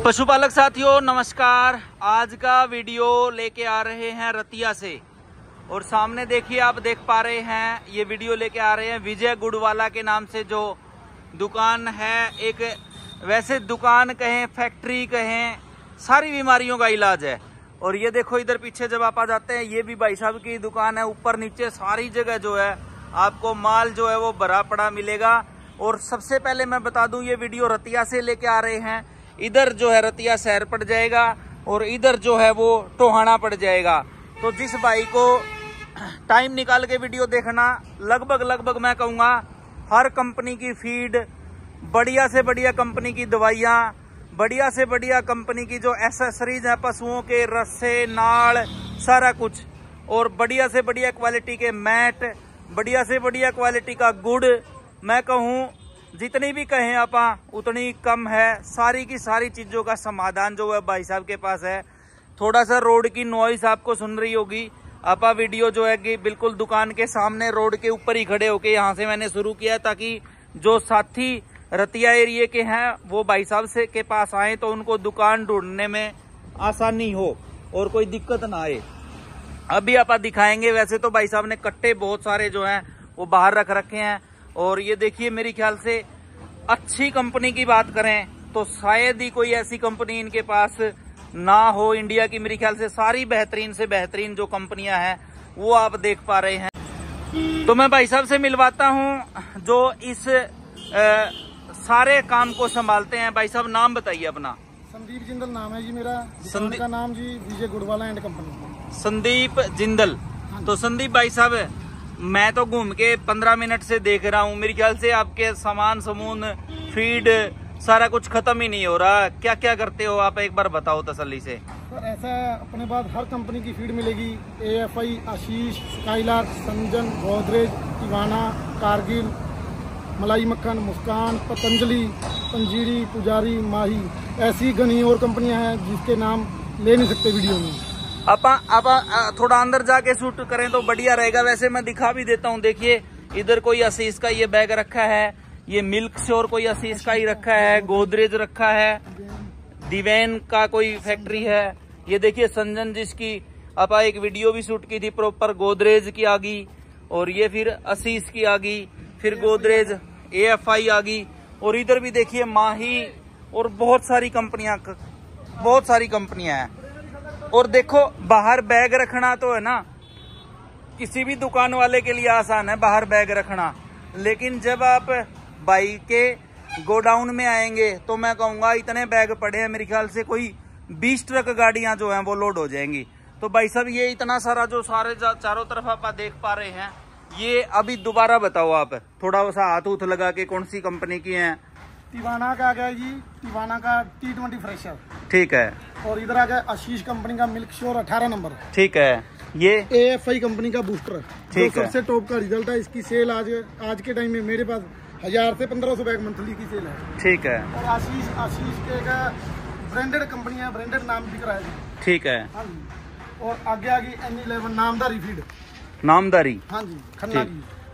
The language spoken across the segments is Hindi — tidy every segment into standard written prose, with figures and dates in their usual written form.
पशुपालक साथियों नमस्कार। आज का वीडियो लेके आ रहे हैं रतिया से और सामने देखिए आप देख पा रहे हैं ये वीडियो लेके आ रहे हैं विजय गुड़वाला के नाम से जो दुकान है। एक वैसे दुकान कहें फैक्ट्री कहें सारी बीमारियों का इलाज है। और ये देखो इधर पीछे जब आप आ जाते हैं ये भी भाई साहब की दुकान है। ऊपर नीचे सारी जगह जो है आपको माल जो है वो भरा पड़ा मिलेगा। और सबसे पहले मैं बता दूं ये वीडियो रतिया से लेके आ रहे हैं। इधर जो है रतिया शहर पड़ जाएगा और इधर जो है वो टोहाना पड़ जाएगा। तो जिस भाई को टाइम निकाल के वीडियो देखना, लगभग मैं कहूँगा हर कंपनी की फीड, बढ़िया से बढ़िया कंपनी की दवाइयाँ, बढ़िया से बढ़िया कंपनी की जो एसेसरीज है, पशुओं के रस्से नाड़ सारा कुछ, और बढ़िया से बढ़िया क्वालिटी के मैट, बढ़िया से बढ़िया क्वालिटी का गुड़, मैं कहूँ जितनी भी कहें आप उतनी कम है। सारी की सारी चीजों का समाधान जो है भाई साहब के पास है। थोड़ा सा रोड की नॉइस आपको सुन रही होगी। आपा वीडियो जो है कि बिल्कुल दुकान के सामने रोड के ऊपर ही खड़े होके यहाँ से मैंने शुरू किया ताकि जो साथी रतिया एरिया के हैं वो भाई साहब से के पास आए तो उनको दुकान ढूंढने में आसानी हो और कोई दिक्कत ना आए। अभी आप दिखाएंगे। वैसे तो भाई साहब ने कट्टे बहुत सारे जो हैं वो बाहर रख रखे हैं। और ये देखिए मेरे ख्याल से अच्छी कंपनी की बात करें तो शायद ही कोई ऐसी कंपनी इनके पास ना हो। इंडिया की मेरे ख्याल से सारी बेहतरीन से बेहतरीन जो कंपनियां हैं वो आप देख पा रहे हैं। तो मैं भाई साहब से मिलवाता हूं जो इस सारे काम को संभालते हैं। भाई साहब नाम बताइए अपना। संदीप जिंदल नाम है जी मेरा। संदीप का नाम जी विजय गुड़वाला एंड कंपनी। संदीप जिंदल। तो संदीप भाई साहब मैं तो घूम के 15 मिनट से देख रहा हूँ। मेरे ख्याल से आपके सामान समून फीड सारा कुछ खत्म ही नहीं हो रहा। क्या क्या करते हो आप एक बार बताओ तसल्ली से। तो ऐसा अपने पास हर कंपनी की फीड मिलेगी। AFI, आशीष, स्काईलार्क, संजन, गोदरेज, टिवाना, कारगिल, मलाई मक्खन, मुस्कान, पतंजलि, पंजीरी, पुजारी, माही, ऐसी घनी और कंपनियां हैं जिसके नाम ले नहीं सकते वीडियो में। आप थोड़ा अंदर जाके शूट करें तो बढ़िया रहेगा। वैसे मैं दिखा भी देता हूँ। देखिए इधर कोई आशीष का ये बैग रखा है, ये मिल्क श्योर कोई आशीष का ही रखा है, गोदरेज रखा है, दिवेन का कोई फैक्ट्री है। ये देखिए संजन जिसकी आप एक वीडियो भी शूट की थी प्रॉपर गोदरेज की आ गई, और ये फिर आशीष की आ गई, फिर गोदरेज AFI आ गई, और इधर भी देखिए माही, और बहुत सारी कंपनियां हैं। और देखो बाहर बैग रखना तो है ना किसी भी दुकान वाले के लिए आसान है बाहर बैग रखना, लेकिन जब आप बाइक के गोडाउन में आएंगे तो मैं कहूँगा इतने बैग पड़े हैं मेरे ख्याल से कोई 20 ट्रक गाड़ियां जो हैं वो लोड हो जाएंगी। तो भाई साहब ये इतना सारा जो सारे चारों तरफ आप देख पा रहे हैं ये अभी दोबारा बताओ आप थोड़ा सा हाथ उथ लगा के कौन सी कंपनी की है। टिवाना का आ गया जी, टिवाना का T20 फ्रेशर। ठीक है। और इधर आ गया आशीष कंपनी का मिल्क श्योर 18 नंबर। ठीक है। ये AFI कंपनी का बूस्टर। ठीक है। सबसे टॉप का रिजल्ट है। इसकी सेल आज के टाइम में मेरे पास 1000 से 1500 बैग मंथली की सेल है। ठीक है। और आशीष के का ब्रांडेड कंपनी है, ब्रांडेड नाम बिक रहा है। ठीक है। हाँ जी। और आगे आ गई N11 नामदारी फीड। नामदारी। हाँ जी,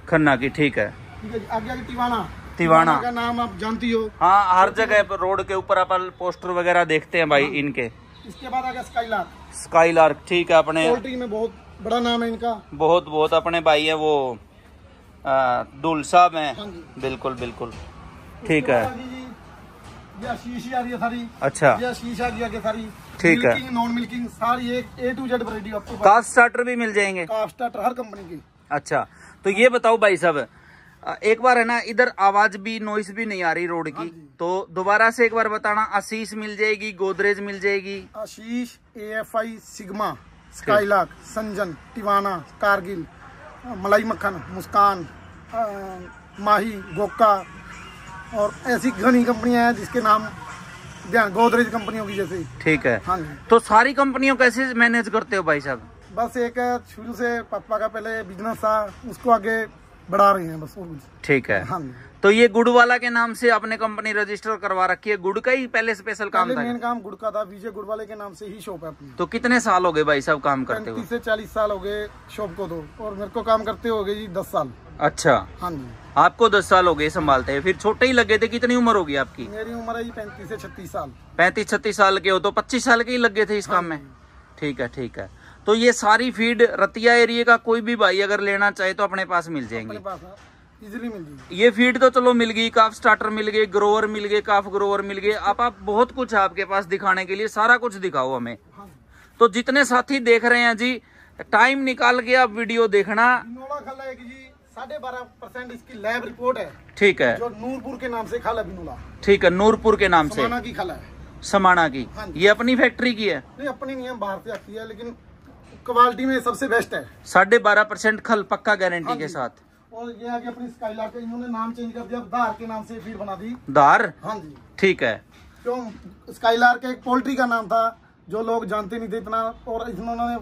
खन्ना की। ठीक है। आगे आ गई टिवाना का नाम आप जानती हो। हाँ हर जगह रोड के ऊपर अपन पोस्टर वगैरह देखते हैं भाई। हाँ। इनके इसके बाद आ गया स्काईलार्क। ठीक है। अपने पोल्ट्री में बहुत बड़ा नाम है इनका। बहुत अपने भाई है वो दुल साहब हैं। हाँ बिल्कुल। ठीक है। ये आशीष आ रही है सारी। अच्छा। ये आशीष आ गया सारी। ठीक है। नॉन मिल्किंग सारी एक A to Z वैरायटी आपको। कास्ट स्टार्टर भी मिल जाएंगे। कास्ट स्टार्टर हर कंपनी की। अच्छा तो ये बताओ भाई साहब एक बार है ना इधर आवाज भी नॉइस भी नहीं आ रही रोड की। हाँ तो दोबारा से एक बार बताना। आशीष मिल जाएगी, गोदरेज मिल जाएगी, आशीष, AFI, sigma, skylark, Sanjan, Tiwana, Kargil, मलाई मक्खन, मुस्कान, माही, गोका, और ऐसी घनी कंपनियां हैं जिसके नाम ध्यान गोदरेज कंपनियों की जैसे। ठीक है। हाँ जी। तो सारी कंपनियों कैसे मैनेज करते हो भाई साहब? बस एक शुरू से पापा का पहले बिजनेस था उसको आगे बढ़ा रही हैं बस। ठीक है। हाँ। तो ये गुड़वाला के नाम से आपने कंपनी रजिस्टर करवा रखी है। गुड़ का ही पहले स्पेशल काम था? मेन काम गुड़ का था। विजय गुड़वाले के नाम से ही शॉप है अपनी। तो कितने साल हो गए भाई साहब काम करते हुए? 35 से 40 साल हो गए शॉप को तो, और मेरे को काम करते हो गए जी 10 साल। अच्छा, हाँ जी। आपको 10 साल हो गए संभालते हैं, फिर छोटे ही लगे थे। कितनी उम्र होगी आपकी? मेरी उम्र है 35 से 36 साल। 35-36 साल के हो तो 25 साल के ही लगे थे इस काम में। ठीक है, ठीक है। तो ये सारी फीड रतिया एरिया का कोई भी भाई अगर लेना चाहे तो अपने पास मिल जाएंगे, अपने पास इजीली मिल जाएगी। ये फीड तो चलो मिल गई, काफ स्टार्टर मिल गए, ग्रोवर मिल गए, काफ ग्रोवर मिल गए। आप बहुत कुछ है आपके पास दिखाने के लिए, सारा कुछ दिखाओ हमें। हाँ। तो जितने साथी देख रहे हैं जी, टाइम निकाल के आप वीडियो देखना। 12.5% इसकी लैब रिपोर्ट है। ठीक है, जो नूरपुर के नाम से खल है बिनोला। ठीक है, नूरपुर के नाम से समाना की खल है। समाना की। हाँ, ये अपनी फैक्ट्री की है? नहीं, अपनी नहीं है, बाहर से आती है, लेकिन क्वालिटी में सबसे बेस्ट है। 12.5% खल पक्का गारंटी के साथ। और ये आगे अपनी स्काईलार्क, इन्होंने नाम चेंज कर दिया, धार के नाम से फीड बना दी। धार? हाँ जी। ठीक है। क्यों स्काईलार्क एक पोल्ट्री का नाम था जो लोग जानते नहीं थे इतना, और इन्होंने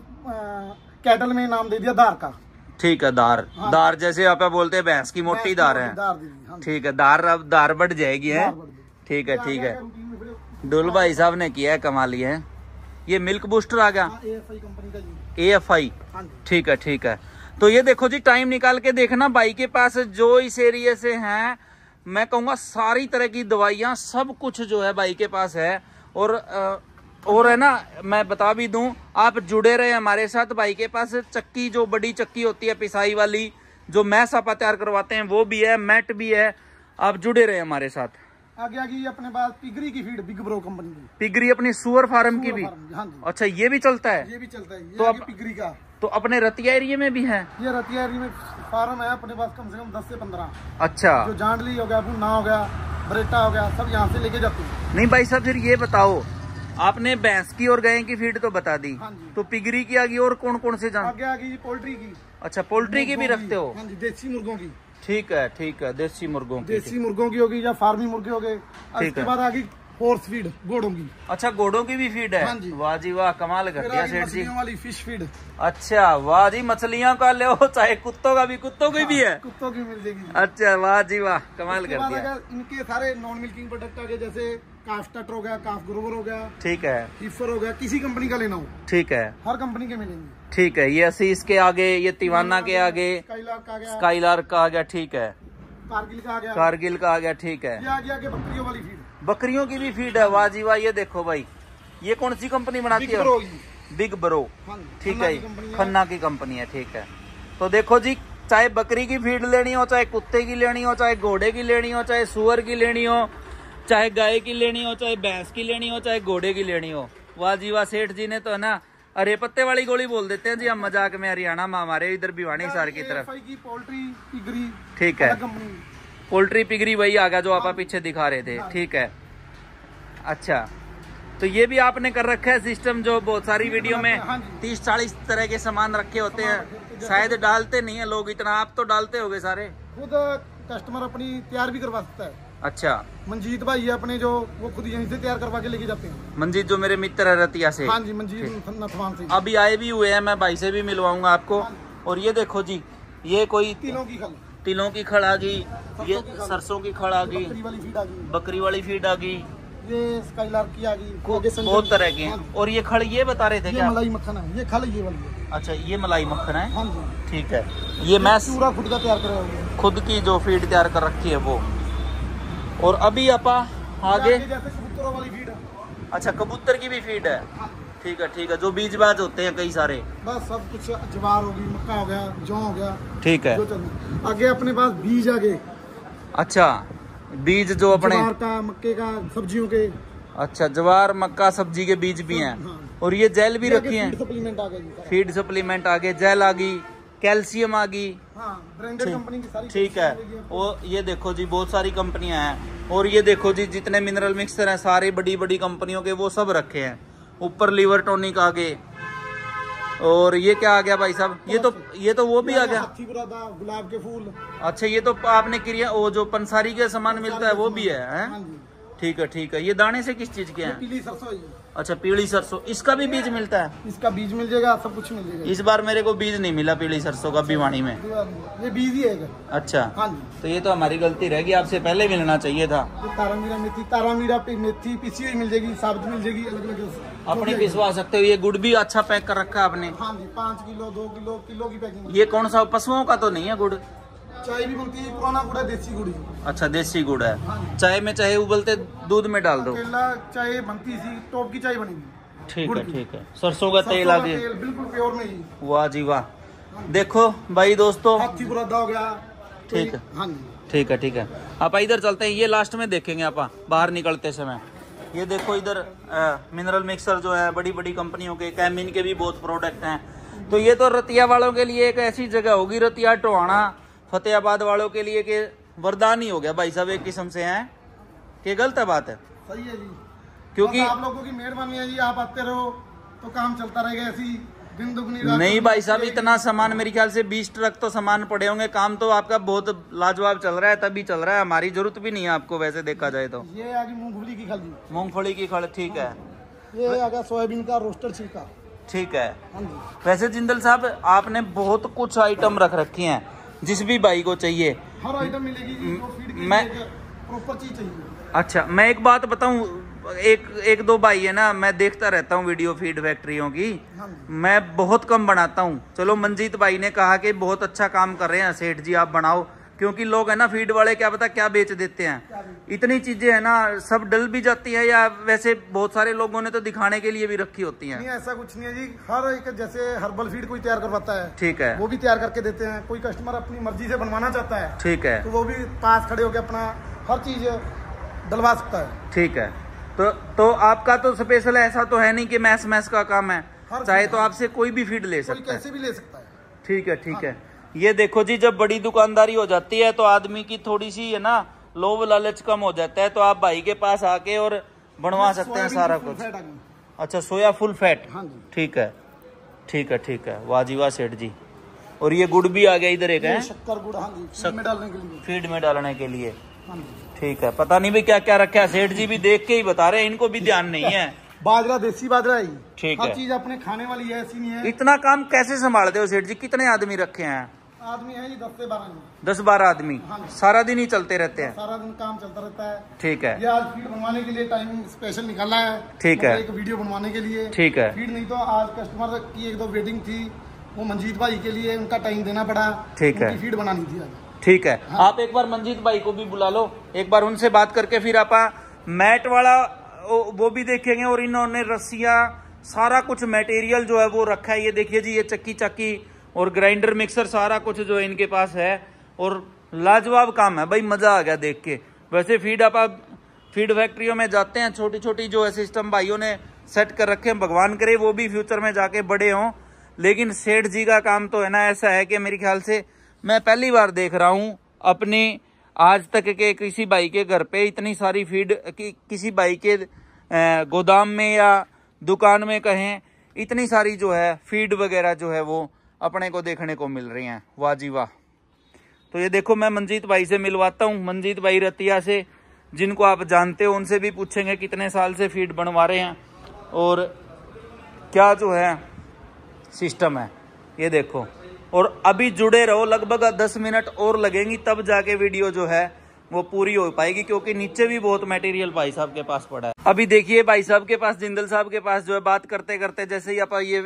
कैटल में नाम दे दिया धार का। ठीक है, दार। हाँ। दार जैसे आप बोलते हैं भैंस की मोटी दार है। हाँ, ठीक है, दार अब दार बढ़ जाएगी है। ठीक है, ठीक है। डुल भाई साहब ने किया है, कमाल ही है। ये मिल्क बूस्टर आ गया, AFI कंपनी का जी। AFI। ठीक है, ठीक है। तो ये देखो जी, टाइम निकाल के देखना भाई के पास जो इस एरिया से हैं, मैं कहूँगा सारी तरह की दवाइयाँ सब कुछ जो है भाई के पास है। और है ना, मैं बता भी दूं, आप जुड़े रहे हमारे साथ। भाई के पास चक्की, जो बड़ी चक्की होती है पिसाई वाली, जो मैस आप तैयार करवाते हैं, वो भी है, मैट भी है। आप जुड़े रहे हमारे साथ। आगे आगे अपने पास पिगरी की फीड, बिग ब्रो कंपनी की। पिगरी अपनी सुअर फार्म की भी? हाँ जी। अच्छा, ये भी चलता है? ये भी चलता है। ये तो अब पिगरी का तो अपने रतिया एरिया में भी है? ये रतिया एरिया में फार्म है अपने पास, कम से कम 10 से 15। अच्छा, जो जांडली हो गया, भुन्ना हो गया, बरेटा हो गया, सब यहाँ से लेके जाते हैं। नहीं भाई साहब, फिर ये बताओ, आपने भैंस की और गाय की फीड तो बता दी। हाँ जी। तो पिगरी की आगे और कौन कौन से जान? आगे आगे पोल्ट्री की। अच्छा, पोल्ट्री की भी रखते हो? हाँ जी, देसी मुर्गों की। ठीक है, ठीक है, देसी मुर्गों की। देसी मुर्गों की होगी या फार्मी मुर्गे हो गए। इसके बाद आगे हॉर्स फीड, घोड़ों की। अच्छा, घोड़ों की भी फीड है? हाँ जी। वाह जी वाह, कमाल कर दिया सेठ जी। वाली फिश फीड। अच्छा, वाह जी, मछलियों का ले, चाहे कुत्तों का भी, कुत्तों की भी है? कुत्तों की मिल जाएगी। अच्छा, वाह जी वाह, कमाल कर दिया। इनके सारे नॉन मिल्किंग प्रोडक्ट आ गए, जैसे काफ स्टार्टर हो गया, काफ ग्रोवर हो गया। ठीक है, हीफर हो गया, किसी कंपनी का लेना हो। ठीक है, हर कंपनी के मिलेंगे। ठीक है। ये असीस के आगे, ये तिवाना के आगे, स्काईलार्क आ गया, स्काईलार्क का आ गया। ठीक है, कारगिल का आ गया, कारगिल का आ गया। ठीक है, ये आगे आगे बकरियों वाली फीड। बकरियों की भी फीड है? वाह जी वाह। ये देखो भाई, ये कौन सी कंपनी बनाती है? Big bro. ठीक है, खन्ना की कंपनी है। ठीक है। तो देखो जी, चाहे बकरी की फीड लेनी हो, चाहे कुत्ते की लेनी हो, चाहे घोड़े की लेनी हो, चाहे सुअर की लेनी हो, चाहे गाय की लेनी हो, चाहे भैंस की लेनी हो, चाहे घोड़े की लेनी हो। वाह जी वाह, सेठ जी ने तो है ना अरे पत्ते वाली गोली बोल देते हैं जी हम मजाक में। हरियाणा में हमारे इधर भिवानी सार की तरफ। Poultry piggery. ठीक है, पोल्ट्री पिगरी वही आ गया जो आप पीछे दिखा रहे थे। ठीक है, अच्छा। तो ये भी आपने कर रखा है सिस्टम, जो बहुत सारी वीडियो में 30-40 तरह के सामान रखे होते हैं। शायद डालते नहीं है लोग इतना, आप तो डालते होगे सारे? खुद कस्टमर अपनी तैयार भी करवा सकता है। अच्छा, मंजीत भाई है अपने, जो वो खुद यहीं से तैयार करवा के लेके जाते हैं। मंजीत जो मेरे मित्र है रतिया से? हाँ जी, मंजीत नथवान से। अभी आए भी हुए हैं, मैं भाई से भी मिलवाऊंगा आपको। और ये देखो जी, ये कोई तिलों की खल, तिलों की खड़ आ गई, ये सरसों की खड़ आ गई, बकरी वाली फीड आ गई, बकरी वाली फीड आ गई, ये स्काईलार्क की आ गई, बहुत तरह की हैं। और ये खड़ ये बता रहे थे क्या? मलाई मक्खन है, ये खल ये वाली है। अच्छा, ये मलाई मक्खन है? हाँ जी। ठीक है, ये मैं पूरा खुद का तैयार कर रहा हूँ, खुद की जो फीड तैयार कर रखी है वो। और अभी आपा आगे जैसे कबूतरों वाली फीड है। अच्छा, कबूतर की भी फीड है? ठीक है, ठीक है, जो बीज बाज होते हैं कई सारे। बस सब कुछ, ज्वार होगी, मक्का हो गया, जौ हो गया। ठीक है, आगे अपने पास बीज आ गए। अच्छा, बीज जो अपने ज्वार का, मक्के का, सब्जियों के। अच्छा, ज्वार मक्का सब्जी के बीज भी हैं। हाँ। और ये जेल भी रखी है? सप्लीमेंट आ गए, फीड सप्लीमेंट आ गए, जेल आ गई, कैल्शियम आ गई। हाँ, ब्रांडेड कंपनी की सारी। ठीक है। और ये देखो जी, बहुत सारी कंपनियां हैं। और ये देखो जी, जितने मिनरल मिक्सर हैं सारे बड़ी बड़ी कंपनियों के, वो सब रखे हैं। ऊपर लीवर टॉनिक आ गए। और ये क्या आ गया भाई साहब? ये तो वो भी आ गया, गुलाब के फूल। अच्छा, ये तो आपने क्रिया, वो जो पंसारी के सामान मिलता है वो भी है? ठीक है, ठीक है। ये दाने से किस चीज के हैं? पीली सरसों। अच्छा, पीली सरसों, इसका भी बीज मिलता है? इसका बीज मिल जाएगा, सब कुछ मिल जाएगा। इस बार मेरे को बीज नहीं मिला पीली सरसों का भिवानी में। ये बीज ही है। अच्छा, हाँ जी। तो ये तो हमारी गलती रहेगी, आपसे पहले मिलना चाहिए था। तारामीरा मेथी पीसी हुई मिल जाएगी, साबुत मिल जाएगी, अलग अलग अपने पिसवा सकते हो। ये गुड़ भी अच्छा पैक कर रखा है आपने? हाँ जी, 5 किलो 2 किलो की पैकिंग। ये कौन सा, पशुओं का तो नहीं है गुड़? चाय भी बनती है, पुराना गुड़ है, देसी गुड़ है। अच्छा देसी गुड़ है। चाय में चाहे उबलते दूध में डाल दो। अकेला चाय बनती सी, टॉप की चाय बनेगी। ठीक है ठीक है। सरसों का तेल आदि बिल्कुल प्योर में ही। वाह जी वाह। देखो भाई दोस्तों, हाथी बुरादा हो गया। ठीक है हाँ जी ठीक है ठीक है। आप इधर चलते हैं, ये लास्ट में देखेंगे आप बाहर निकलते समय। ये देखो इधर मिनरल मिक्सर जो है बड़ी बड़ी कंपनियों के, कैमिन के भी बहुत प्रोडक्ट हैं। तो ये तो रतिया वालों के लिए एक ऐसी जगह होगी, रतिया टोहाना फतेहाबाद वालों के लिए कि वरदान ही हो गया भाई साहब एक किस्म से। हैं कि गलत है बात है? सही है जी, क्योंकि आप लोगों की मेहरबानी है जी, आप आते रहो तो काम चलता रहेगा ऐसी दिन दुगनी रात। नहीं भाई साहब, इतना सामान मेरे ख्याल से 20 ट्रक तो सामान पड़े होंगे। काम तो आपका बहुत लाजवाब चल रहा है, तभी चल रहा है। हमारी जरूरत भी नहीं है आपको वैसे देखा जाए तो। ये आ गई मूंगफली की खल जी, मूंगफली की खल, ठीक है। ये आ गया सोयाबीन का रोस्टर छिलका। ठीक है। हाँ जी, वैसे जिंदल साहब आपने बहुत कुछ आइटम रख रखी हैं, जिस भी भाई को चाहिए हर आइटम मिलेगी जी, जो फीड की मैं प्रॉपर चीज चाहिए। अच्छा मैं एक बात बताऊं, एक दो भाई है ना, मैं देखता रहता हूँ वीडियो फीड फैक्ट्रियों की। हाँ जी, मैं बहुत कम बनाता हूँ। चलो मंजीत भाई ने कहा कि बहुत अच्छा काम कर रहे हैं सेठ जी, आप बनाओ। क्योंकि लोग है ना फीड वाले क्या पता क्या बेच देते हैं। इतनी चीजें है ना, सब डल भी जाती है, या वैसे बहुत सारे लोगों ने तो दिखाने के लिए भी रखी होती हैं। नहीं ऐसा कुछ नहीं है जी, हर एक जैसे हर्बल फीड कोई तैयार करवाता है, ठीक है, वो भी तैयार करके देते हैं। कोई कस्टमर अपनी मर्जी से बनवाना चाहता है, ठीक है, तो वो भी पास खड़े होकर अपना हर चीज डलवा सकता है। ठीक है। तो आपका तो स्पेशल ऐसा तो है नहीं कि मैस मैस का काम है, चाहे तो आपसे कोई भी फीड ले सकता है, कैसे भी ले सकता है। ठीक है ठीक है। ये देखो जी, जब बड़ी दुकानदारी हो जाती है तो आदमी की थोड़ी सी है ना लोभ लालच कम हो जाता है, तो आप भाई के पास आके और बनवा सकते हैं सारा कुछ। अच्छा सोया फुल फैट, हाँ जी, ठीक है ठीक है ठीक है। वाह जी वाह सेठ जी। और ये गुड़ भी आ गया इधर एक है, शक्कर गुड़। हाँ जी, फीड में डालने के लिए। फीड में डालने के लिए, हाँ जी, ठीक है। पता नहीं भी क्या क्या रखा है, सेठ जी भी देख के ही बता रहे हैं, इनको भी ध्यान नहीं है। बाजरा, देसी बाजरा है, ठीक हर है। चीज अपने खाने वाली है, ऐसी नहीं है। इतना काम कैसे संभालते हो सेठ जी? कितने आदमी रखे हैं? आदमी है 10 से 12 में। 10-12 आदमी हाँ। सारा दिन ही चलते रहते हैं? सारा दिन काम चलता रहता है। ठीक है। ये आज फीड बनवाने के लिए टाइम स्पेशल निकाला है। ठीक है। एक वीडियो बनवाने के लिए। ठीक है। फीड नहीं तो आज कस्टमर की एक दो वेटिंग थी, वो मंजीत भाई के लिए उनका टाइम देना पड़ा। ठीक है। फीड बनानी थी आज। ठीक है। हाँ। आप एक बार मंजीत भाई को भी बुला लो, एक बार उनसे बात करके फिर आप मैट वाला वो भी देखेंगे। और इन्होंने रस्सियां सारा कुछ मटेरियल जो है वो रखा है। ये देखिए जी, ये चक्की और ग्राइंडर मिक्सर सारा कुछ जो इनके पास है, और लाजवाब काम है भाई, मजा आ गया देख के। वैसे फीड फीड फैक्ट्रियों में जाते हैं, छोटी छोटी जो है सिस्टम भाइयों ने सेट कर रखे हैं, भगवान करे वो भी फ्यूचर में जाके बड़े हों। लेकिन सेठ जी का काम तो है ना ऐसा है कि मेरे ख्याल से मैं पहली बार देख रहा हूँ अपने आज तक के किसी भाई के घर पे इतनी सारी फीड, किसी भाई के गोदाम में या दुकान में कहें, इतनी सारी जो है फीड वगैरह जो है वो अपने को देखने को मिल रही हैं। वाह जी वाह। तो ये देखो, मैं मंजीत भाई से मिलवाता हूँ, मंजीत भाई रतिया से, जिनको आप जानते हो, उनसे भी पूछेंगे कितने साल से फीड बनवा रहे हैं और क्या जो है सिस्टम है। ये देखो, और अभी जुड़े रहो, लगभग 10 मिनट और लगेंगी तब जाके वीडियो जो है वो पूरी हो पाएगी, क्योंकि नीचे भी बहुत मटेरियल भाई साहब के पास पड़ा है। अभी देखिए भाई साहब के पास, जिंदल साहब के पास जो है बात करते करते जैसे ही आप ये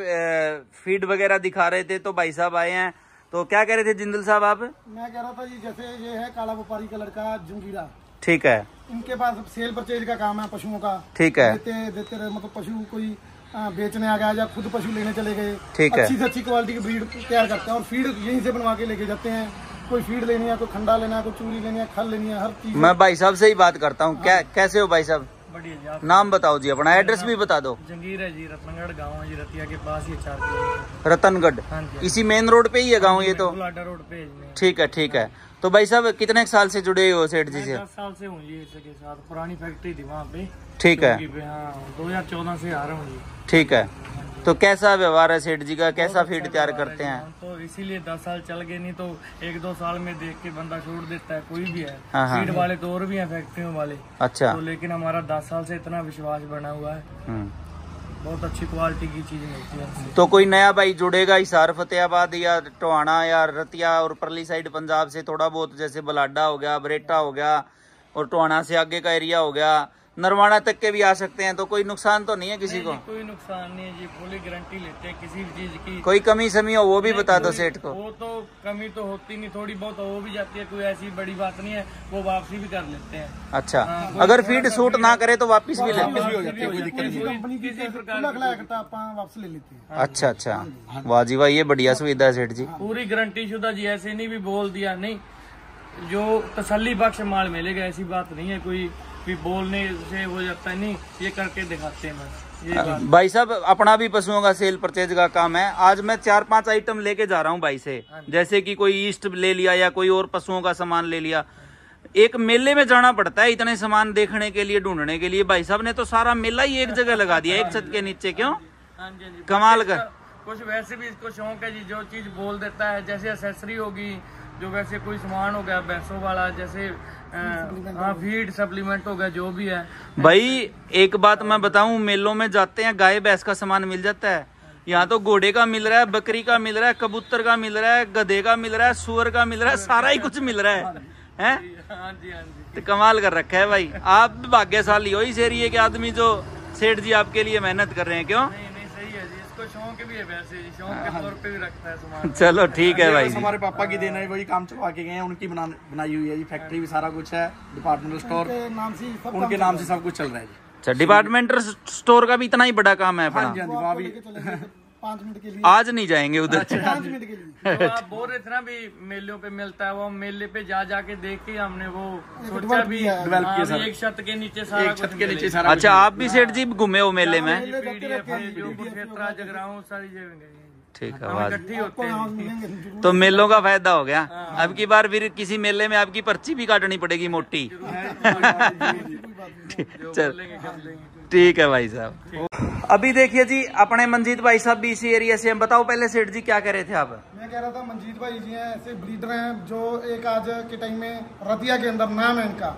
फीड वगैरह दिखा रहे थे तो भाई साहब आए हैं। तो क्या कह रहे थे जिंदल साहब आप? मैं कह रहा था जी, जैसे ये है काला व्यापारी कलर का जंगीरा, ठीक है, इनके पास सेल परचेज का काम है पशुओं का। ठीक है। देते रहे, मतलब पशु कोई बेचने आ गया या खुद पशु लेने चले गए, ठीक है, अच्छी से अच्छी क्वालिटी की ब्रीड तैयार करते हैं और फीड यहीं से बनवा के लेके जाते हैं। कोई फीड लेनी है, कोई खंडा लेना है, कोई चूरी लेनी है, खल लेनी है, हर चीज। मैं भाई साहब से ही बात करता हूँ। क्या कैसे हो भाई साहब? बढ़िया जी। नाम बताओ जी, अपना एड्रेस भी बता दो। जंगीर है जी, रतनगढ़ गांव है जी, रतिया के पास ही 4 किलोमीटर। रतनगढ़, हाँ जी, इसी मेन रोड पे ही है गाँव ये तो? बुलाडा रोड पे जी। ठीक है ठीक है। तो भाई साहब कितने साल से जुड़े हो सेठ जी से? 10 साल से हूँ जी इसके साथ। पुरानी फैक्ट्री थी वहाँ पे। ठीक है। हाँ, 2014 से आ रहा हूँ जी। ठीक है। तो कैसा व्यवहार है सेठ जी का, कैसा फीड तैयार करते हैं? तो इसीलिए 10 साल चल गए, नहीं तो 1-2 साल में देख के बंदा छोड़ देता है, कोई भी है। हाँ, हाँ। फीड वाले तो और भी हैं फैक्ट्रियों वाले। अच्छा। तो लेकिन हमारा 10 साल से इतना विश्वास बना हुआ है, बहुत अच्छी क्वालिटी की चीज मिलती है। तो कोई नया भाई जुड़ेगा हिसार फतेहाबाद या टोहाना या रतिया और परली साइड पंजाब से थोड़ा बहुत, जैसे बलाडा हो गया, बरेटा हो गया और टोहाना से आगे का एरिया हो गया, नरवाना तक के भी आ सकते हैं, तो कोई नुकसान तो नहीं है किसी को? कोई नुकसान नहीं है जी, पूरी गारंटी लेते हैं किसी भी चीज की। कोई कमी समी हो वो भी बता दो सेठ को। वो तो कमी तो होती नहीं, थोड़ी बहुत हो भी जाती है, कोई ऐसी बड़ी बात नहीं है, वो वापसी भी कर लेते हैं। अच्छा, अगर फीड सूट ना करे तो वापस भी ले? वापस ले लेते हैं। अच्छा अच्छा, वाह जी वाह, ये बढ़िया सुविधा है सेठ जी। पूरी गारंटी शुदा जी, ऐसे नहीं भी बोल दिया नहीं, जो तसल्ली बख्श माल मिलेगा, ऐसी बात नहीं है कोई भी बोलने से हो जाता है, नहीं ये करके दिखाते हैं बस ये बात। भाई साहब अपना भी पशुओं का सेल परचेज का काम है। आज मैं 4-5 आइटम लेके जा रहा हूँ भाई से, जैसे कि कोई ईस्ट ले लिया या कोई और पशुओं का सामान ले लिया। एक मेले में जाना पड़ता है इतने सामान देखने के लिए, ढूंढने के लिए। भाई साहब ने तो सारा मेला ही एक जगह लगा दिया, एक छत के नीचे। क्यों? कमाल कर। कुछ वैसे भी इसको शौक है जी, जो चीज बोल देता है, जैसे एक्सेसरी होगी, जो वैसे कोई सामान हो गया भैंसों वाला, जैसे फीड सप्लीमेंट हो गया, जो भी है। भाई एक बात मैं बताऊं, मेलों में जाते हैं गाय भैंस का सामान मिल जाता है, यहाँ तो घोड़े का मिल रहा है, बकरी का मिल रहा है, कबूतर का मिल रहा है, गधे का मिल रहा है, सुअर का मिल रहा है, सारा ही कुछ मिल रहा है। हैं? हाँ जी, हाँ जी। तो कमाल कर रखा है भाई। आप भाग्यशाली हो इस एरिया के आदमी जो सेठ जी आपके लिए मेहनत कर रहे हैं। क्यों? नहीं सही है जी, इसको शौक भी है, वैसे शौक के तौर पे भी रखता है सामान। चलो ठीक है भाई। हमारे पापा की देन है, वही काम चलवा के गए हैं, उनकी बनाई हुई है जी, फैक्ट्री भी सारा कुछ है, डिपार्टमेंटल स्टोर उनके नाम से सब कुछ चल रहा है जी। अच्छा, डिपार्टमेंटल स्टोर का भी इतना ही बड़ा काम है अपना? हाँ जी, वहाँ भी 5 मिनट के लिए। आज नहीं जाएंगे उधर। 5 मिनट के लिए। तो आप बोल रहे थे ना भी मेलों पे मिलता है, वो मेले पे जा जाके देख के हमने वो सोचा भी डेवलप किया सर। एक छत के नीचे सारा एक छत के नीचे सारा अच्छा, आप भी सेठ जी घूमे हो मेले में? PDF जो कुरुक्षेत्र जगराऊं सारी जगह गए हैं। ठीक है, हम वाह। इकट्ठी होते हैं। तो मेलों का फायदा हो गया। अब की बार फिर किसी मेले में आपकी पर्ची भी काटनी पड़ेगी मोटी। चल ठीक है भाई साहब। अभी देखिए जी, अपने मंजीत भाई साहब भी इसी एरिया से हैं। बताओ पहले सेठ जी क्या कह रहे थे आप? मैं कह रहा था मंजीत भाई जी हैं ऐसे ब्रीडर हैं जो एक आज के टाइम में रतिया के अंदर नाम है इनका,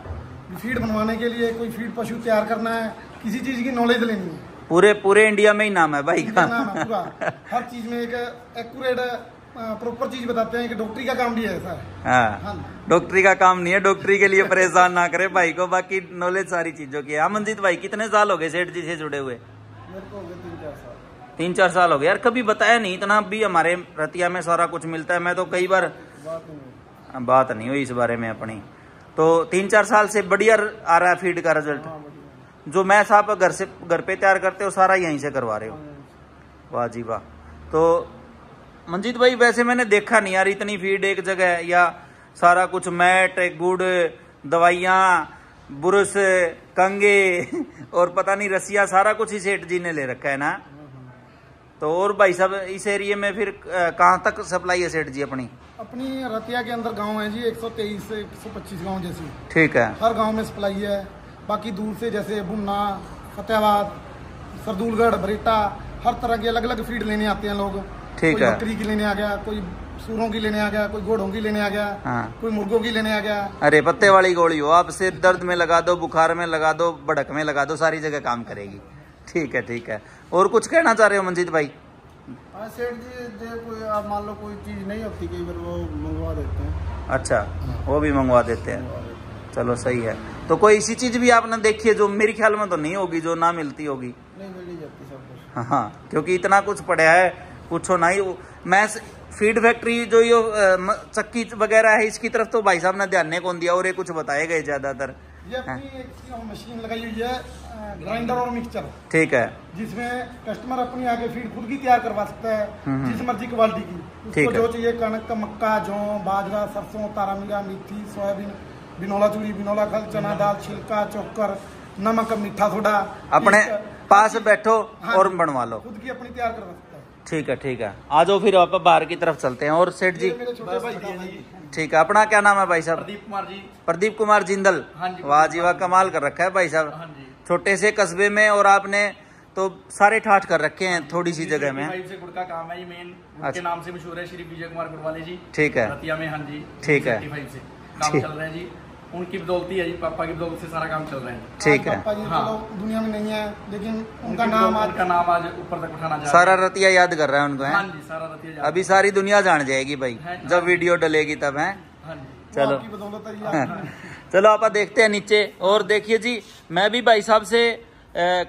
फीड बनवाने के लिए कोई फीड पशु तैयार करना है, किसी चीज की नॉलेज लेनी है, पूरे इंडिया में ही नाम है भाई का। नाम है पूरा, हर चीज में एक एक्यूरेट प्रॉपर चीज बताते हैं कि डॉक्टरी का काम भी है सर। हाँ, डॉक्टरी का काम नहीं है, डॉक्टरी के लिए परेशान ना करे भाई को, बाकी नॉलेज सारी चीजों की है। हाँ मंजीत भाई, कितने साल हो गए सेठ जी से जुड़े हुए? मेरे को हो गए 3-4 साल। 3-4 साल हो गए यार। कभी बताया नहीं, इतना भी हमारे रतिया में सारा कुछ मिलता है। मैं तो कई बार बात नहीं हुई इस बारे में अपनी। तो 3-4 साल से बढ़िया आ रहा है फीड का रिजल्ट। जो मैं साहब घर पे तैयार करते हो सारा यहीं से करवा रहे हो? वाह जी वाह। तो मंजीत भाई वैसे मैंने देखा नहीं यार इतनी फीड एक जगह, या सारा कुछ मैट, गुड़, दवाइयाँ, बुरश, कंगे और पता नहीं रस्सियाँ, सारा कुछ ही सेठ जी ने ले रखा है ना। तो और भाई साहब इस एरिया में फिर कहाँ तक सप्लाई है सेठ जी अपनी? अपनी रतिया के अंदर गांव है जी 123 से 125 गांव जैसी। ठीक है। हर गांव में सप्लाई है। बाकी दूर से जैसे बुन्ना, फतेहाबाद, सरदूलगढ़, बरेटा, हर तरह की अलग अलग फीड लेने आते हैं लोग। ठीक है। बकरी की लेने आ गया, कोई सूरों की लेने आ गया, कोई घोड़ों की लेने आ गया, कोई मुर्गों की लेने आ गया। अरे पत्ते वाली गोली हो, आप सिर दर्द में लगा दो, बुखार में लगा दो, भड़क में लगा दो, सारी जगह काम करेगी। ठीक है ठीक है। और कुछ कहना चाह रहे हो मंजीत भाई? सेठ जी कोई आप मान लो कोई चीज नहीं होती, कई बार वो मंगवा देते हैं। अच्छा, वो भी मंगवा देते हैं। चलो सही है। तो कोई ऐसी चीज भी आपने देखी है जो मेरे ख्याल में तो नहीं होगी, जो ना मिलती होगी? नहीं, मिल जाती सब कुछ। हाँ, क्योंकि इतना कुछ पड़ा है पूछो ना ही। मैं फीड फैक्ट्री जो ये चक्की वगैरह है इसकी तरफ तो भाई साहब ने ध्यान नहीं कौन दिया, और ये कुछ बताए गए ज्यादातर। ये अपनी एक मशीन लगाई हुई है, ग्राइंडर और मिक्सचर। ठीक है। जिसमें कस्टमर अपनी आगे फीड खुद की तैयार करवा सकता है जिस मर्जी क्वालिटी की। उसको जो चाहिए, कणक, मक्का, जौ, बाजरा, सरसों, तारामीरा, मेथी, सोयाबीन, बिनौला चूड़ी, बिनौला खल, चना दाल, छिलका, चोकर, नमक, मीठा सोडा, अपने पास बैठो और बनवा लो, खुद की अपनी तैयार करवा सकता है। ठीक है ठीक है। आ जाओ फिर आप बाहर की तरफ चलते हैं। और सेठ जी? ठीक है। अपना क्या नाम है भाई साहब? प्रदीप कुमार जी। प्रदीप कुमार जिंदल। वाह जी वाह, कमाल कर रखा है भाई साहब। छोटे से कस्बे में और आपने तो सारे ठाठ कर रखे हैं थोड़ी सी जगह में। से गुड़ का काम है, ये मेन के नाम से मशहूर है, श्री विजय कुमार गुड़वाले जी। ठीक है। रतिया में। हाँ जी, ठीक है। से काम चल रहा है जी, उनकी बदौलती है जी, पापा की बदौलत से सारा काम चल रहा है। ठीक है। पापा जी तो दुनिया में नहीं है, लेकिन उनका नाम आज ऊपर तक उठाना चाह सारा रतिया याद कर रहा है उनको, है? हाँ जी, सारा रतिया। अभी सारी दुनिया जान जाएगी भाई जब वीडियो डलेगी तब, है? हाँ जी। चलो आपकी बदौलत है ये आपकी। चलो आप देखते हैं नीचे। और देखिए जी, मैं भी भाई साहब से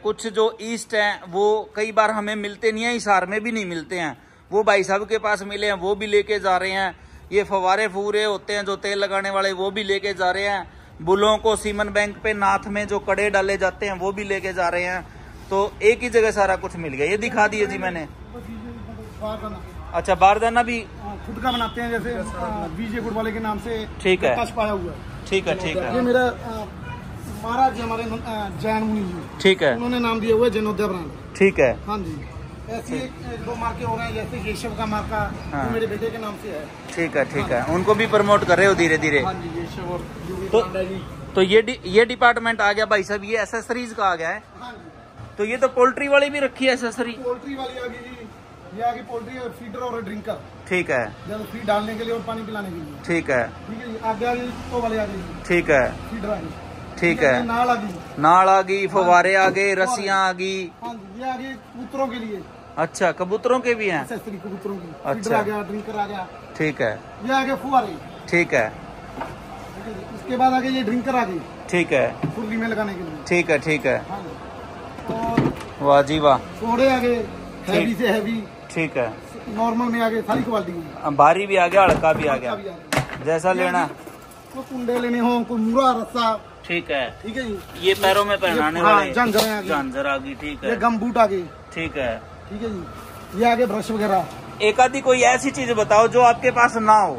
कुछ जो ईस्ट हैं वो कई बार हमें मिलते नहीं है, हिसार में भी नहीं मिलते हैं, वो भाई साहब के पास मिले हैं, वो भी लेके जा रहे हैं। ये फवारे फूरे होते हैं जो तेल लगाने वाले, वो भी लेके जा रहे हैं। बुलों को सीमन बैंक पे नाथ में जो कड़े डाले जाते हैं वो भी लेके जा रहे हैं। तो एक ही जगह सारा कुछ मिल गया। ये दिखा दिए जी मैंने। अच्छा, बारदाना भी खुद का बनाते हैं, जैसे विजय गुड़ वाले के नाम से। ठीक है, पाया हुआ है। ठीक है, ठीक है। ये मेरा महाराज जी हमारे जैन मुनि जी, ठीक है, उन्होंने नाम दिया हुआ है जैनोद्या ब्रांड। ठीक है। हाँ जी, ऐसी एक दो मार्के हो रहे हैं, जैसे केशव का मार्का हाँ। मेरे बेटे के नाम से है। ठीक है, ठीक है। उनको भी प्रमोट कर रहे हो धीरे धीरे। हाँ जी, केशव और तो ये डिपार्टमेंट आ गया भाई साहब, ये एसेसरीज का आ गया है। हाँ जी, तो ये तो पोल्ट्री वाली भी रखी है एसेसरी। पोल्ट्री वाली आ गई जी, ये आगे पोल्ट्री फीडर और ड्रिंकर, ठीक है, जब फीड डालने के लिए और पानी पिलाने के लिए। ठीक है, ठीक है जी, आगे आगे तो वाले आ गई, ठीक है, फीडर आ गई, ठीक है। नाल आ गई, नाड़ आ गई, फवारे आ गए, रस्सियां आ गई। हाँ जी, ये आगे कबूतरों के लिए अच्छा, कबूतरों के भी हैं। एक्सेसरी कबूतरों की, अच्छा। फीडर आ गया, ड्रिंकर आ गया। ठीक है, ये आगे फुहारे, ठीक है, ठीक है जी। उसके बाद आगे ये ड्रिंकर आ गई ठीक है, फुर्गी में लगाने के लिए। ठीक है, ठीक है। हाँ जी, और वाह जी वाह। सोडे आ गए, हैवी से हैवी, ठीक है, नॉर्मल में आ गए, सारी क्वालिटी में। भारी भी आ गया, हल्का भी आ गया, भी आ गया। जैसा लेना। कोई कुंडे लेने हो, कोई मुरा रस्सा, ठीक है। ठीक है जी। ये पैरों में पहनाने हाँ, वाले झांझरें आ गई, झांझर आ गई, ठीक ये है, गम बूट आ गए, ठीक है। ठीक है जी। ये आगे ब्रश वगैरह। एक आधी कोई ऐसी चीज बताओ जो आपके पास ना हो।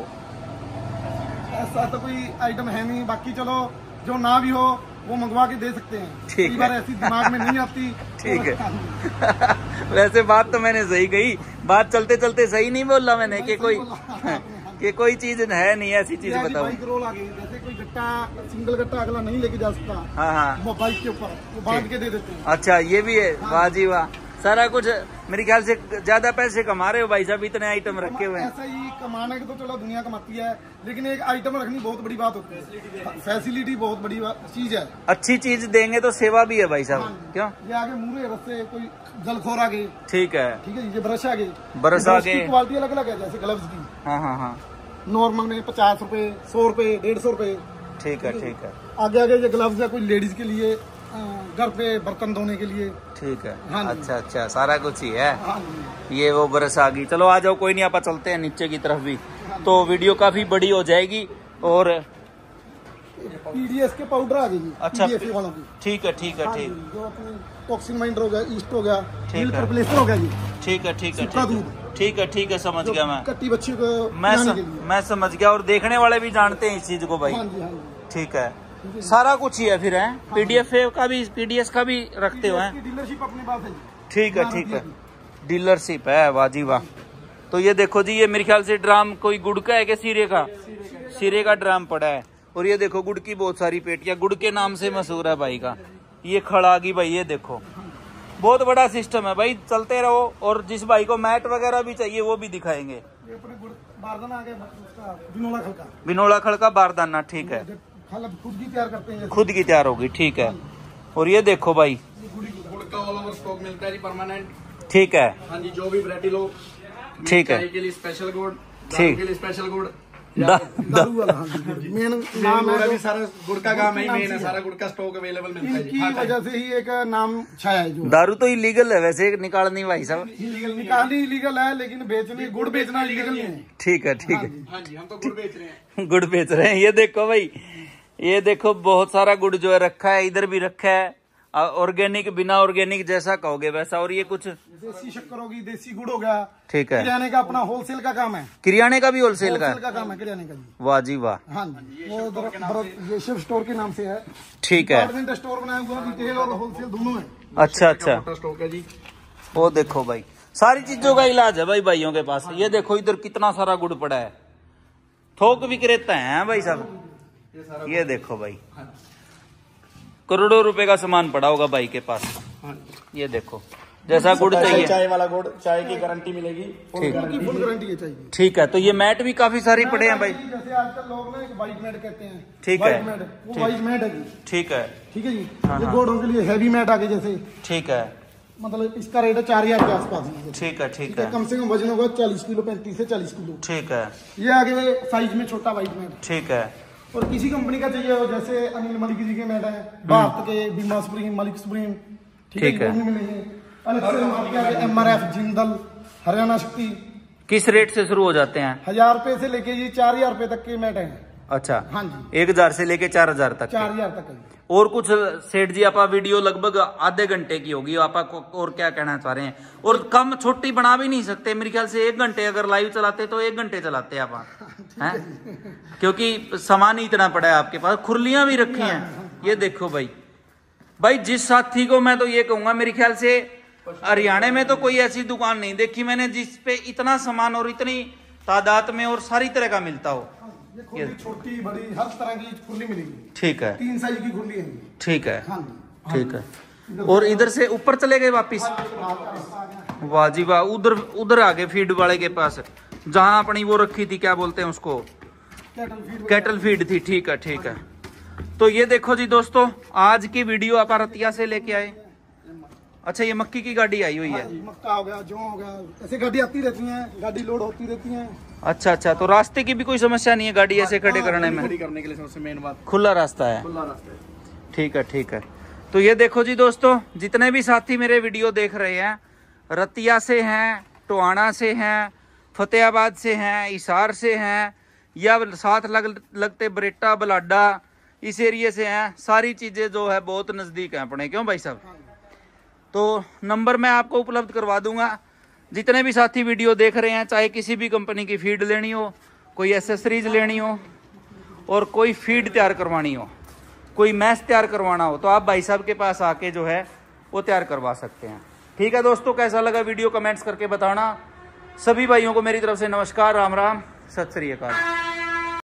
ऐसा तो कोई आइटम है नहीं, बाकी चलो जो ना भी हो वो मंगवा के दे सकते हैं। ठीक कई बार है। ऐसी दिमाग में नहीं आती। ठीक है। वैसे बात तो मैंने सही कही, बात चलते चलते सही नहीं बोला मैंने कि कोई कि कोई चीज है नहीं, ऐसी चीज बताओ। बाइक रोल आ गई, जैसे कोई गट्टा, सिंगल गट्टा अगला नहीं लेके जा सकता, हाँ हाँ, वो बाइक के ऊपर वो बांध के दे देते हैं। अच्छा, ये भी है। वाह जी वाह, सारा कुछ मेरे ख्याल से ज्यादा पैसे कमा रहे हो भाई साहब, इतने आइटम रखे हुए हैं। ऐसा ही कमाने की तो चलो दुनिया कमाती है, लेकिन एक आइटम रखनी बहुत बड़ी बात होती है। फैसिलिटी बहुत बड़ी चीज है। अच्छी चीज देंगे तो सेवा भी है भाई साहब, क्यों? ये आगे मुरे रस्से, कोई जलखोर आ गए, ठीक है, ठीक है जी। ये ब्रश आ गए, ब्रश आ गए, क्वालिटी अलग अलग है, जैसे ग्लव्स की हाँ हाँ हाँ, नॉर्मल में 50 रुपए, 100 रुपए, 150 रुपए। ठीक है, ठीक है, आगे आगे ये ग्लव्स है, कोई लेडीज के लिए, घर पे बर्तन धोने के लिए। ठीक है। हाँ जी। अच्छा अच्छा, सारा कुछ ही है। हाँ जी, ये वो बरस आ गई। चलो आ जाओ, कोई नहीं, आप चलते हैं नीचे की तरफ भी, तो वीडियो काफी बड़ी हो जाएगी। और पीडीएस के पाउडर आ गई। अच्छा, PDS वालों की। ठीक है, ठीक है, हाँ ठीक, जी, जो अपने टॉक्सिन माइंडर हो गया, ईस्ट हो गया, ठीक मिल्क है। रिप्लेसर हो गया जी, ठीक है, ठीक है, सूखा ठीक है, दूध। ठीक है, ठीक है, समझ गया मैं। कट्टी बच्ची को मैं पिलाने के लिए। मैं समझ गया, और देखने वाले भी जानते हैं इस चीज को भाई। हाँ जी, हाँ जी। ठीक है, सारा कुछ ही है फिर है। पीडीएफ का भी, पीडीएस का भी रखते हुए हैं। इसकी डीलरशिप अपने पास है जी। ठीक है, ठीक है, डीलरशिप है। वाह जी वाह। तो ये देखो जी, ये मेरे ख्याल से ड्राम कोई गुड़ का है क्या, सीरे का? सीरे का ड्राम पड़ा है। और ये देखो गुड़ की बहुत सारी पेटियां, गुड़ के नाम से मशहूर है भाई का। ये खड़ागी भाई, ये देखो बहुत बड़ा सिस्टम है भाई। चलते रहो, और जिस भाई को मैट वगैरह भी चाहिए वो भी दिखाएंगे। ये अपने गुड़ बारदाना आ गया, उसका बिनोला खल का। बिनोला खड़ का बारदाना, ठीक है, खल अब खुद की तैयार करते हैं जैसे। खुद की तैयार होगी, ठीक है। और ये देखो भाई, गुड़ का ऑल ओवर स्टॉक मिलता है जी, परमानेंट। ठीक है, हाँ जी, जो भी वैरायटी लो। ठीक है। चाय के लिए स्पेशल गुड़, ठीक। दारू के लिए स्पेशल गुड़, दारू वाला। हाँ जी, मेन नाम है, भी सारा गुड़ का काम है, मेन है, सारा गुड़ का स्टॉक अवेलेबल मिलता है जी। इनकी वजह से ही एक नाम छाया है। जो दारू तो इलीगल है वैसे निकालनी भाई साहब। इलीगल निकालनी इलीगल है, लेकिन बेचनी, गुड़ बेचना इलीगल नहीं है। ठीक है, ठीक है, हाँ जी, हम तो गुड़ बेच रहे हैं। गुड़ बेच रहे हैं। ये देखो भाई, ये देखो बहुत सारा गुड़ जो है रखा है, इधर भी रखा है। ऑर्गेनिक, बिना ऑर्गेनिक जैसा कहोगे वैसा। और ये कुछ देसी शक्कर होगी, देसी गुड़ हो गया। ठीक है, किराने का अपना होलसेल का काम है। किराने का भी होलसेल का होलसेल है। का काम है किराने का जी। वाह जी वाह। हाँ जी, वो ये शिव स्टोर के नाम से है। ठीक है, डिपार्टमेंट स्टोर बनाया हुआ, रिटेल और होलसेल दोनों है। अच्छा अच्छा। मोटा स्टॉक है जी। वो देखो भाई, सारी चीजों का इलाज है भाई भाइयों के पास। ये देखो इधर कितना सारा गुड़ पड़ा है। थोक विक्रेता है भाई साहब। ये देखो भाई, करोड़ों रुपए का सामान पड़ा होगा भाई के पास। ये देखो, जैसा गुड़ चाहिए। चाय वाला गुड़, चाय की गारंटी मिलेगी। ठीक की फुल गारंटी है चाहिए। ठीक है। तो ये मैट भी काफी सारी पड़े हैं भाई। जैसे आजकल लोग ना एक वाइट मैट कहते हैं। ठीक है। वाइट मैट, वो वाइट मैट है जी। ठीक है, ठीक है जी। हाँ, ये हाँ। घोड़ों के लिए हैवी मैट आ गए जैसे। ठीक है, मतलब इसका रेट है 4000 के आसपास ही। ठीक है, ठीक है। कम से कम वजन होगा 40 किलो, 35 से 40 किलो। ठीक है। ये आगे साइज में छोटा वाइट मैट। ठीक है। और किसी कंपनी का चाहिए हो, जैसे अनिल मलिक जी के मैट है, भारत के बीमा सुप्रीम, मलिक सुप्रीम, ठीक है। मिलेंगे अलग से। MRF, जिंदल, हरियाणा शक्ति। किस रेट से शुरू हो जाते हैं? 1000 रुपए से लेके जी 4000 रुपए तक के मैट है। अच्छा, हाँ जी, 1000 से लेके 4000 तक। 4000 तक है। और कुछ सेठ जी, आप वीडियो लगभग आधे घंटे की होगी, आप और क्या कहना चाह रहे हैं? और कम छोटी बना भी नहीं सकते मेरे ख्याल से। 1 घंटे अगर लाइव चलाते तो 1 घंटे चलाते आप हैं, क्योंकि सामान ही इतना पड़ा है आपके पास। खुरलियां भी रखी हैं, ये देखो भाई जिस साथी को मैं तो ये कहूंगा, मेरे ख्याल से हरियाणा में तो कोई ऐसी दुकान नहीं देखी मैंने जिसपे इतना सामान और इतनी तादाद में और सारी तरह का मिलता हो। ये छोटी बड़ी हर तरह की खुरली मिलेगी। ठीक है। 3 साइज की खुरली है। ठीक है, हाँ ठीक है। और इधर से ऊपर चले गए वापिस? वाह जी वाह। उधर आगे फीड वाले के पास, जहां अपनी वो रखी थी, क्या बोलते हैं उसको, कैटल फीड थी। ठीक है, ठीक है। तो ये देखो जी दोस्तों, आज की वीडियो आप रतिया से लेके आए। अच्छा, ये मक्की की गाड़ी आई हुई है। मक्का हो गया, जौ हो गया, ऐसे गाड़ी आती रहती है, गाड़ी लोड होती रहती है। अच्छा अच्छा, तो रास्ते की भी कोई समस्या नहीं है गाड़ी ऐसे खड़े करने में? खड़ी करने के लिए सबसे मेन बात, खुला रास्ता है। खुला रास्ता है। ठीक है, ठीक है। तो ये देखो जी दोस्तों, जितने भी साथी मेरे वीडियो देख रहे हैं, रतिया से हैं, टोहाना से हैं, फतेहाबाद से हैं, हिसार से हैं, या साथ लगते बरेटा, बलाडा, इस एरिए से हैं, सारी चीजें जो है बहुत नजदीक है अपने। क्यों भाई साहब? तो नंबर मैं आपको उपलब्ध करवा दूंगा। जितने भी साथी वीडियो देख रहे हैं, चाहे किसी भी कंपनी की फीड लेनी हो, कोई एसेसरीज लेनी हो, और कोई फीड तैयार करवानी हो, कोई मैश तैयार करवाना हो, तो आप भाई साहब के पास आके जो है वो तैयार करवा सकते हैं। ठीक है दोस्तों, कैसा लगा वीडियो कमेंट्स करके बताना। सभी भाइयों को मेरी तरफ से नमस्कार, राम राम, सत श्री अकाल।